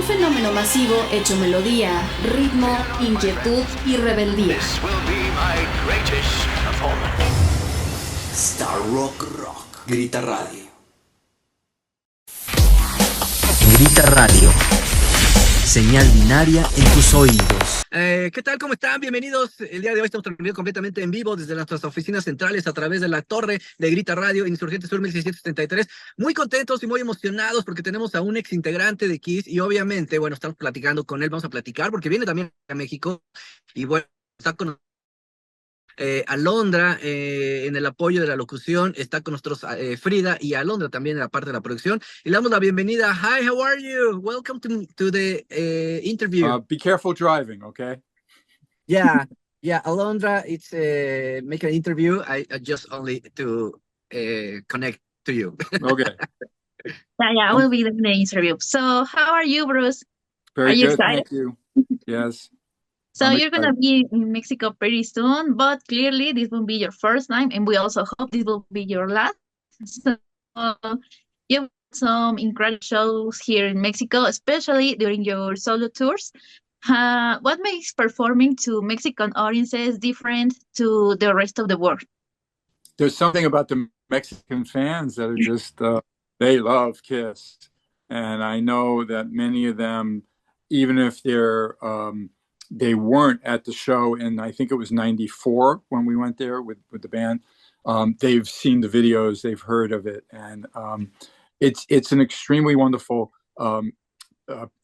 fenómeno masivo hecho melodía, ritmo, inquietud y rebeldía. Star Rock, Gritaradio. Gritaradio. Señal binaria en tus oídos. ¿Qué tal? ¿Cómo están? Bienvenidos. El día de hoy estamos transmitiendo completamente en vivo desde nuestras oficinas centrales a través de la torre de Gritaradio, Insurgente Sur 1673. Muy contentos y muy emocionados porque tenemos a un ex integrante de Kiss y obviamente, bueno, estamos platicando con él, vamos a platicar porque viene también a México y bueno, está con Alondra en el apoyo de la locución, está con nosotros Frida y Alondra también en la parte de la producción. Y le damos la bienvenida. Hi, how are you? Welcome to the interview. Be careful driving, okay? Yeah, Alondra, it's make an interview. I just only to connect to you. Okay. Yeah, I will be in the interview. So, how are you, Bruce? Very are you good, excited? thank you. Yes. So you're going to be in Mexico pretty soon, but clearly this will be your first time, and we also hope this will be your last. So you have some incredible shows here in Mexico, especially during your solo tours. What makes performing to Mexican audiences different to the rest of the world? There's something about the Mexican fans that are just, they love Kiss. And I know that many of them, even if they weren't at the show, and I think it was 94 when we went there with the band. They've seen the videos, they've heard of it, and it's an extremely wonderful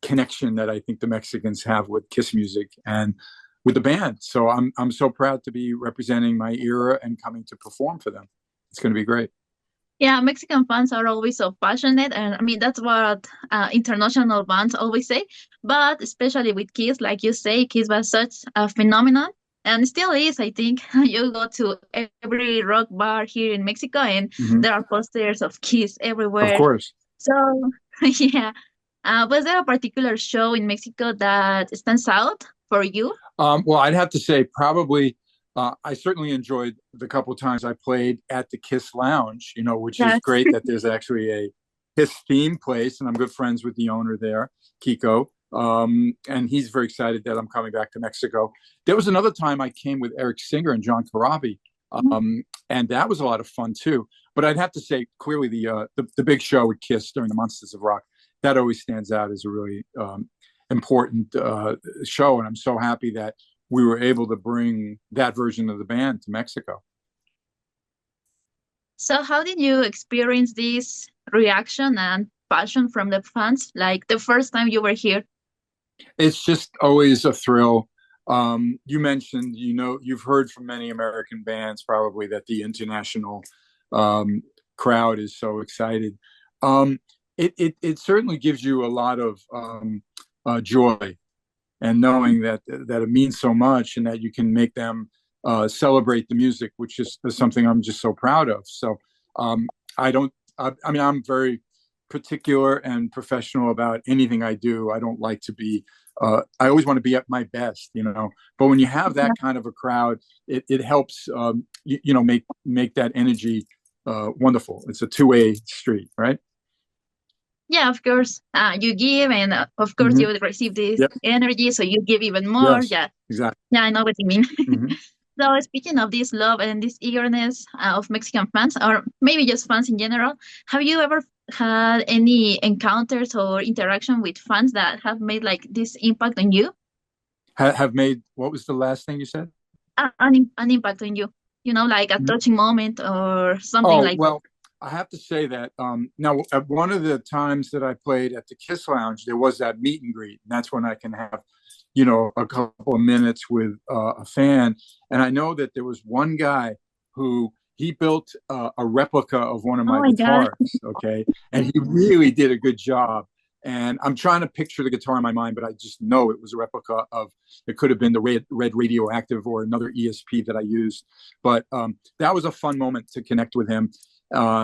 connection that I think the Mexicans have with Kiss music and with the band. So I'm so proud to be representing my era and coming to perform for them. It's going to be great. Yeah, Mexican fans are always so passionate, and I mean that's what international bands always say. But especially with Kiss, like you say, Kiss was such a phenomenon, and still is. I think you go to every rock bar here in Mexico, and there are posters of Kiss everywhere. Of course. So yeah, was there a particular show in Mexico that stands out for you? Well, I'd have to say probably. I certainly enjoyed the couple times I played at the Kiss Lounge, which is great that there's actually a Kiss theme place, and I'm good friends with the owner there, Kiko, and he's very excited that I'm coming back to Mexico. There was another time I came with Eric Singer and John Corabi, and that was a lot of fun too. But I'd have to say clearly the big show with Kiss during the Monsters of Rock, that always stands out as a really important show, and I'm so happy that we were able to bring that version of the band to Mexico. So how did you experience this reaction and passion from the fans, like the first time you were here? It's just always a thrill. You mentioned, you've heard from many American bands probably that the international crowd is so excited. It certainly gives you a lot of joy. And knowing that it means so much and that you can make them celebrate the music, which is something I'm just so proud of. So I'm very particular and professional about anything I do. I don't like to be, I always want to be at my best, But when you have that kind of a crowd, it helps, make that energy wonderful. It's a two-way street, right? Yeah, of course. You give, and of course you will receive this energy, so you give even more. Yes, yeah, exactly. Yeah, I know what you mean. So speaking of this love and this eagerness of Mexican fans, or maybe just fans in general, have you ever had any encounters or interaction with fans that have made like this impact on you? Have made, what was the last thing you said? An impact on you, like a touching moment or something like that. I have to say that now at one of the times that I played at the Kiss Lounge, there was that meet and greet, and that's when I can have, a couple of minutes with a fan. And I know that there was one guy who he built a replica of one of my guitars, okay, and he really did a good job. And I'm trying to picture the guitar in my mind, but I just know it was a replica of. It could have been the red radioactive or another ESP that I used, but that was a fun moment to connect with him.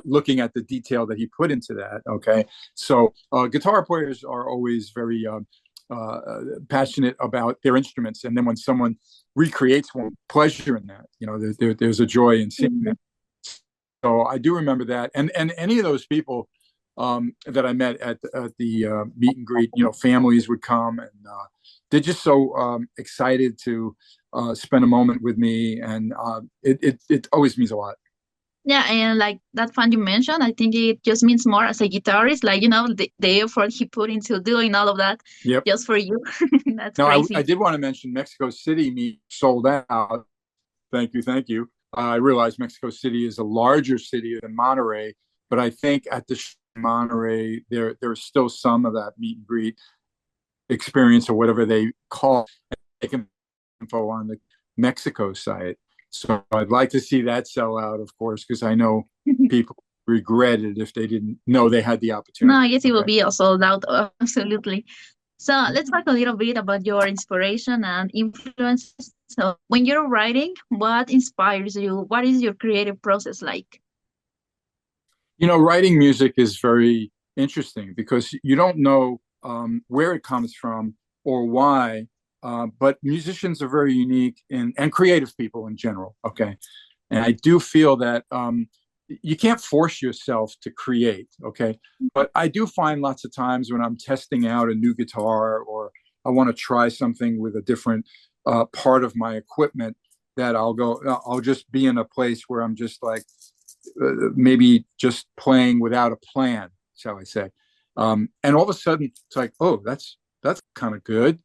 Looking at the detail that he put into that. Okay. So guitar players are always very passionate about their instruments. And then when someone recreates one, pleasure in that, there's a joy in seeing that. So I do remember that. And any of those people, that I met at the meet and greet. Families would come, and they're just so excited to spend a moment with me, and it always means a lot. Yeah, and like that fan you mentioned, I think it just means more as a guitarist, like the effort he put into doing all of that Yep. just for you. That's Now, crazy. I did want to mention Mexico City meet sold out. Thank you. I realize Mexico City is a larger city than Monterey, but I think at the Monterey there's still some of that meet and greet experience or whatever they call it. They can info on the Mexico site. So I'd like to see that sell out, of course, because I know people regret it if they didn't know they had the opportunity. No, I guess it will be sold out, absolutely. So let's talk a little bit about your inspiration and influences. So when you're writing, what inspires you? What is your creative process like? Writing music is very interesting because you don't know where it comes from or why. But musicians are very unique and creative people in general. Okay. And I do feel that you can't force yourself to create. Okay. But I do find lots of times when I'm testing out a new guitar or I want to try something with a different part of my equipment that I'll just be in a place where I'm just like, maybe just playing without a plan, shall I say. And all of a sudden it's like, oh, that's kind of good.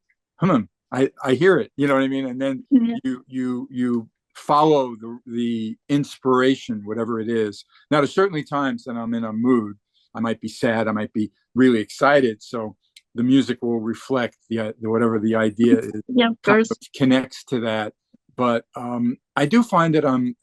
I hear it, you know what I mean? And then you follow the inspiration, whatever it is. Now, there's certainly times that I'm in a mood. I might be sad. I might be really excited. So the music will reflect the whatever the idea is. Yeah, of course. Connects to that. But I do find that I'm,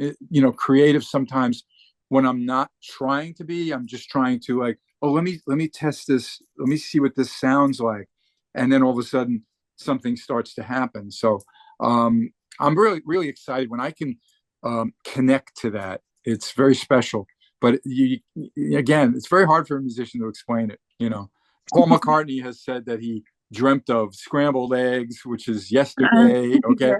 creative sometimes when I'm not trying to be. I'm just trying to like, oh, let me test this. Let me see what this sounds like. And then all of a sudden, something starts to happen. So I'm really, really excited when I can connect to that. It's very special. But again, it's very hard for a musician to explain it. Paul McCartney has said that he dreamt of scrambled eggs, which is yesterday. Okay.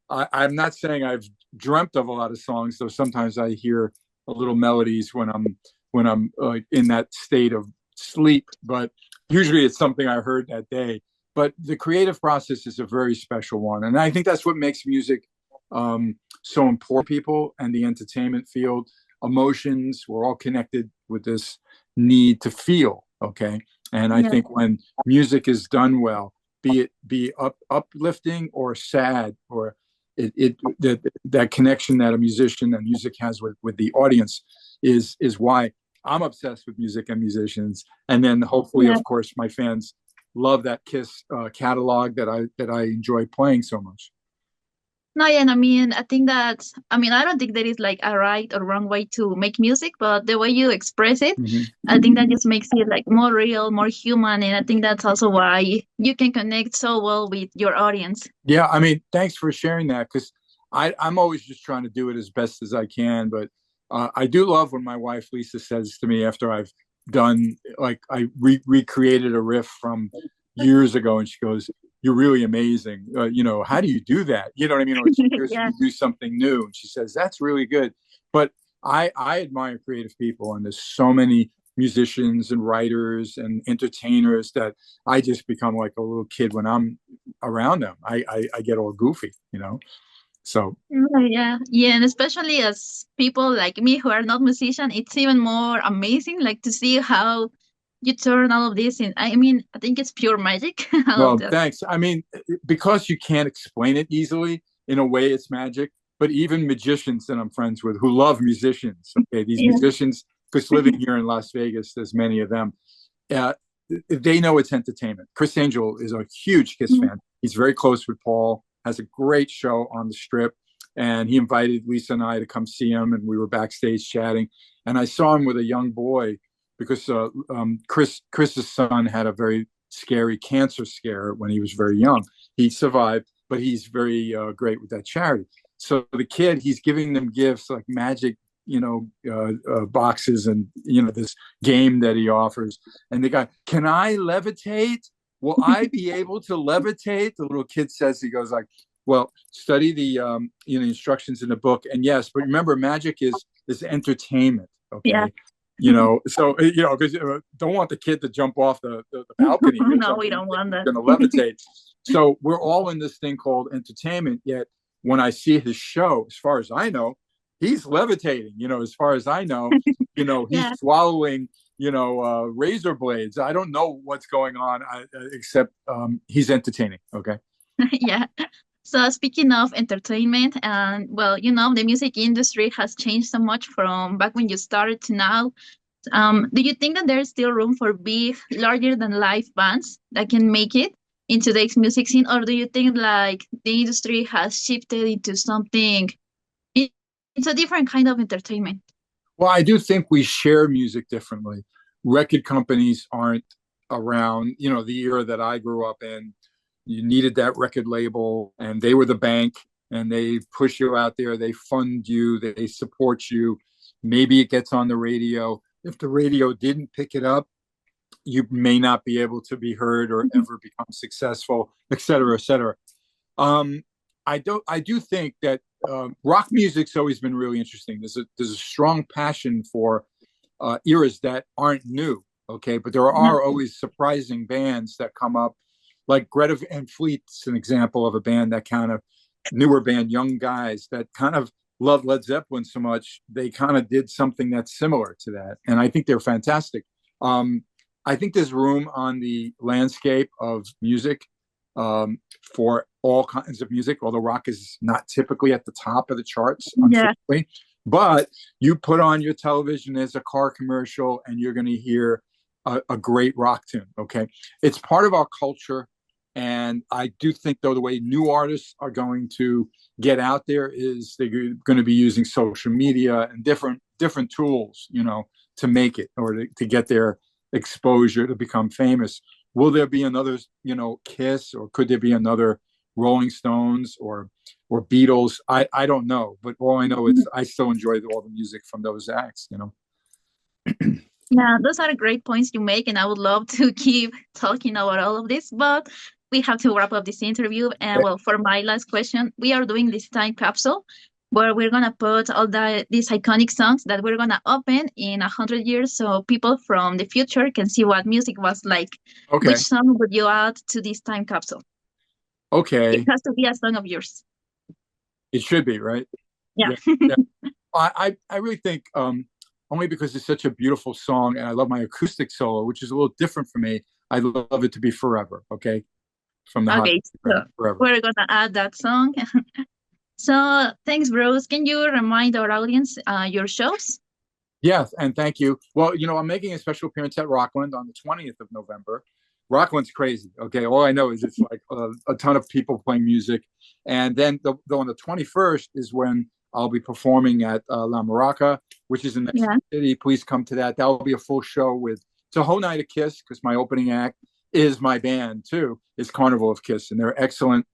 I'm not saying I've dreamt of a lot of songs, though sometimes I hear a little melodies when I'm in that state of sleep. But usually it's something I heard that day. But the creative process is a very special one. And I think that's what makes music so important to people and the entertainment field. Emotions, we're all connected with this need to feel, okay? And I think when music is done well, be it uplifting or sad, or that connection that a musician and music has with the audience is why I'm obsessed with music and musicians. And then hopefully, of course, my fans love that Kiss catalog that I enjoy playing so much. No, yeah, and I don't think there is like a right or wrong way to make music, but the way you express it, I think that just makes it like more real, more human, and I think that's also why you can connect so well with your audience. Yeah, thanks for sharing that, because I'm always just trying to do it as best as I can, but I do love when my wife Lisa says to me after I've done, like, I recreated a riff from years ago, and she goes, "You're really amazing. How do you do that?" You know what I mean? Or she hears you do something new, and she says, "That's really good." But I admire creative people, and there's so many musicians and writers and entertainers that I just become like a little kid when I'm around them. I get all goofy, So yeah, and especially as people like me who are not musicians, it's even more amazing, like to see how you turn all of this in. I think it's pure magic. Well, thanks. Because you can't explain it easily, in a way it's magic. But even magicians that I'm friends with who love musicians, okay, these musicians, because living here in Las Vegas, there's many of them, they know it's entertainment. Chris Angel is a huge Kiss fan. He's very close with Paul, has a great show on the Strip, and he invited Lisa and I to come see him, and we were backstage chatting. And I saw him with a young boy, because Chris's son had a very scary cancer scare when he was very young. He survived, but he's very great with that charity. So the kid, he's giving them gifts like magic, boxes, and this game that he offers. And the guy, "Can I levitate? Will I be able to levitate?" The little kid says, he goes like, "Well, study the instructions in the book. And yes, but remember, magic is entertainment. Okay." So because don't want the kid to jump off the balcony. No, we don't want that. Going to levitate. So we're all in this thing called entertainment. Yet when I see his show, as far as I know, he's levitating. As far as I know, he's swallowing. Razor blades. I don't know what's going on, except he's entertaining. Okay. Yeah. So speaking of entertainment, and the music industry has changed so much from back when you started to now. Do you think that there's still room for big, larger than life bands that can make it in today's music scene, or do you think like the industry has shifted into something? It's a different kind of entertainment. Well, I do think we share music differently. Record companies aren't around. The era that I grew up in, you needed that record label, and they were the bank, and they push you out there. They fund you. They support you. Maybe it gets on the radio. If the radio didn't pick it up, you may not be able to be heard or ever become successful, et cetera, et cetera. I do think that rock music's always been really interesting. There's a strong passion for eras that aren't new, okay? But there are always surprising bands that come up, like Greta Van Fleet's an example of a band that kind of newer band, young guys that kind of love Led Zeppelin so much, they kind of did something that's similar to that. And I think they're fantastic. I think there's room on the landscape of music for all kinds of music, although rock is not typically at the top of the charts, unfortunately. But you put on your television as a car commercial and you're going to hear a great rock tune, okay? It's part of our culture. And I do think, though, the way new artists are going to get out there is they're going to be using social media and different tools, to make it or to get their exposure to become famous. Will there be another, Kiss, or could there be another Rolling Stones or Beatles? I don't know, but all I know is I still enjoy all the music from those acts. Yeah, those are great points you make, and I would love to keep talking about all of this, but we have to wrap up this interview. And for my last question, we are doing this time capsule where we're gonna put all these iconic songs that we're gonna open in 100 years, so people from the future can see what music was like. Okay. Which song would you add to this time capsule? Okay. It has to be a song of yours. It should be, right? Yeah. I really think only because it's such a beautiful song and I love my acoustic solo, which is a little different for me. I love it to be Forever. Okay. From the so Forever. We're gonna add that song. So thanks, Bruce. Can you remind our audience your shows? Yes, and thank you. Well, I'm making a special appearance at Rockland on the 20th of November. Rockland's crazy. Okay, all I know is it's like a ton of people playing music, and then on the 21st is when I'll be performing at La Maraca, which is in Mexico City. Please come to that. That will be a full show with it's a whole night of Kiss, because my opening act is my band too. It's Carnival of Kiss, and they're excellent.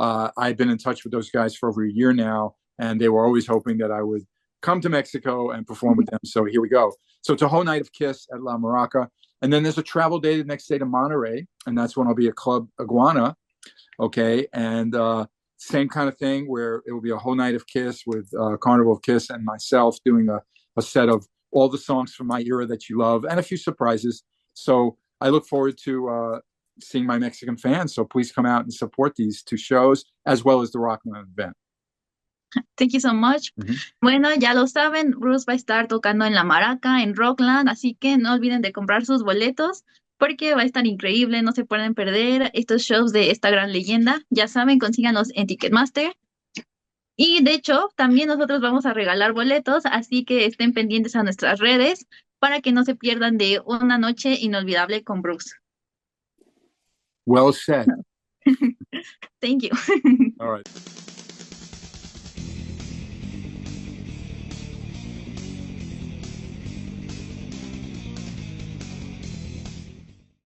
I've been in touch with those guys for over a year now, and they were always hoping that I would come to Mexico and perform with them. So here we go. So it's a whole night of Kiss at La Maraca. And then there's a travel day the next day to Monterey, and that's when I'll be at Club Iguana. Okay. And same kind of thing where it will be a whole night of Kiss with Carnival of Kiss and myself doing a set of all the songs from my era that you love and a few surprises. So I look forward to seeing my Mexican fans. So please come out and support these two shows as well as the Rockland event. Thank you so much. Bueno, ya lo saben, Bruce va a estar tocando en La Maraca, en Rockland, así que no olviden de comprar sus boletos porque va a estar increíble, no se pueden perder estos shows de esta gran leyenda. Ya saben, consíganlos en Ticketmaster. Y de hecho, también nosotros vamos a regalar boletos, así que estén pendientes a nuestras redes para que no se pierdan de una noche inolvidable con Bruce. Well said. Thank you. All right.